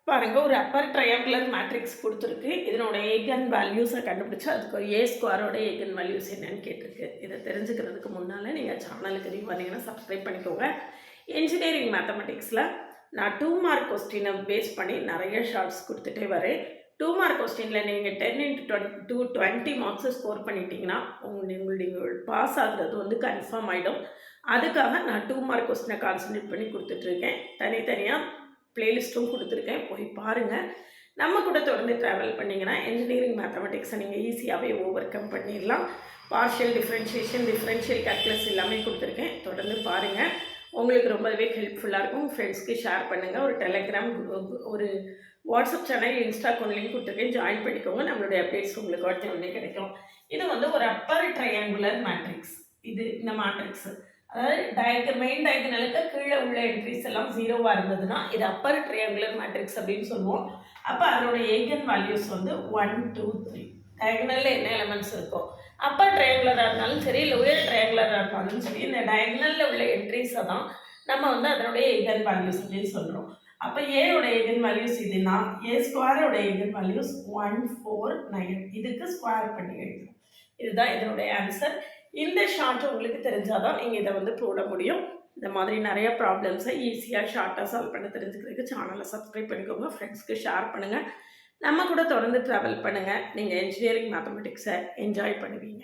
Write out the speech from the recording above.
பாருங்க ஒரு Appar triangular matrix கொடுத்துருக்கு. இதனோட ஏகன் வேல்யூஸை கண்டுபிடிச்சு அதுக்கு ஏ ஸ்கொயரோட ஏகன் வேல்யூஸ் என்னன்னு கேட்டிருக்கு. இதை தெரிஞ்சுக்கிறதுக்கு முன்னால் நீங்கள் சேனலுக்கு நீ வந்தீங்கன்னா சப்ஸ்கிரைப் பண்ணிக்கோங்க. இன்ஜினியரிங் மேத்தமெட்டிக்ஸில் நான் 2 மார்க் கொஸ்டினை பேஸ் பண்ணி நிறைய ஷார்ட்ஸ் கொடுத்துட்டே வரேன். 2 மார்க் கொஸ்டினில் நீங்கள் 10 × 20 ஸ்கோர் பண்ணிட்டீங்கன்னா நீங்கள் பாஸ் ஆகுறது வந்து கன்ஃபார்ம் ஆகிடும். அதுக்காக நான் 2 மார்க் கொஸ்டினை கான்சன்ட்ரேட் பண்ணி கொடுத்துட்ருக்கேன். தனித்தனியாக பிளேலிஸ்ட்டும் கொடுத்துருக்கேன், போய் பாருங்கள். நம்ம கூட தொடர்ந்து ட்ராவல் பண்ணிங்கன்னா இன்ஜினியரிங் மேத்தமெட்டிக்ஸை நீங்கள் ஈஸியாகவே ஓவர் கம் பண்ணிடலாம். பார்ஷியல் டிஃப்ரென்ஷியேஷன், டிஃப்ரென்ஷியல் கால்குலஸ் எல்லாமே கொடுத்துருக்கேன், தொடர்ந்து பாருங்கள். உங்களுக்கு ரொம்பவே ஹெல்ப்ஃபுல்லாக இருக்கும். ஃப்ரெண்ட்ஸ்க்கு ஷேர் பண்ணுங்கள். ஒரு டெலகிராம் குரூப், ஒரு வாட்ஸ்அப் சேனல், இன்ஸ்டா லிங்க் கொடுத்துருக்கேன், ஜாயின் பண்ணிக்கோங்க. நம்மளுடைய அப்டேட்ஸ் உங்களுக்கு உடனே கிடைக்கும். இது வந்து ஒரு அப்பர் ட்ரையாங்குலர் மேட்ரிக்ஸ். இது இந்த மேட்ரிக்ஸு அதாவது மெயின் டயகனலுக்கு கீழே உள்ள என்ட்ரிஸ் எல்லாம் 0வாக இருந்ததுன்னா இது அப்பர் ட்ரையாங்குலர் மேட்ரிக்ஸ் அப்படின்னு சொல்லுவோம். அப்போ அதோட ஏகன் வேல்யூஸ் வந்து 1, 2, 3. டயகனலில் என்ன எலமெண்ட்ஸ் இருக்கோ, அப்பர் ட்ரையாங்குலராக இருந்தாலும் சரி, லோயர் ட்ரையாங்குலராக இருந்தாலும் சரி, இந்த டயகனலில் உள்ள என்ட்ரிஸை தான் நம்ம வந்து அதனுடைய ஏகன் வேல்யூஸ் அப்படின்னு சொல்கிறோம். அப்போ ஏயோட ஏகன் வேல்யூஸ் இதுனா ஏ ஸ்கொயரோட ஏகன் வேல்யூஸ் 1, 4, 9. இதுக்கு ஸ்கொயர் பண்ணி எழுதணும். இதுதான் இதனுடைய ஆன்சர். இந்த ஷார்ட் உங்களுக்கு தெரிஞ்சால் தான் நீங்கள் இதை வந்து போட முடியும். இந்த மாதிரி நிறைய ப்ராப்ளம்ஸை ஈஸியாக ஷார்ட்டாக சால்வ் பண்ண தெரிஞ்சுக்கிறதுக்கு சேனலை சப்ஸ்கிரைப் பண்ணிக்கோங்க. ஃப்ரெண்ட்ஸ்க்கு ஷேர் பண்ணுங்கள். நம்ம கூட தொடர்ந்து ட்ராவல் பண்ணுங்கள். நீங்கள் இன்ஜினியரிங் மேத்தமெட்டிக்ஸை என்ஜாய் பண்ணுவீங்க.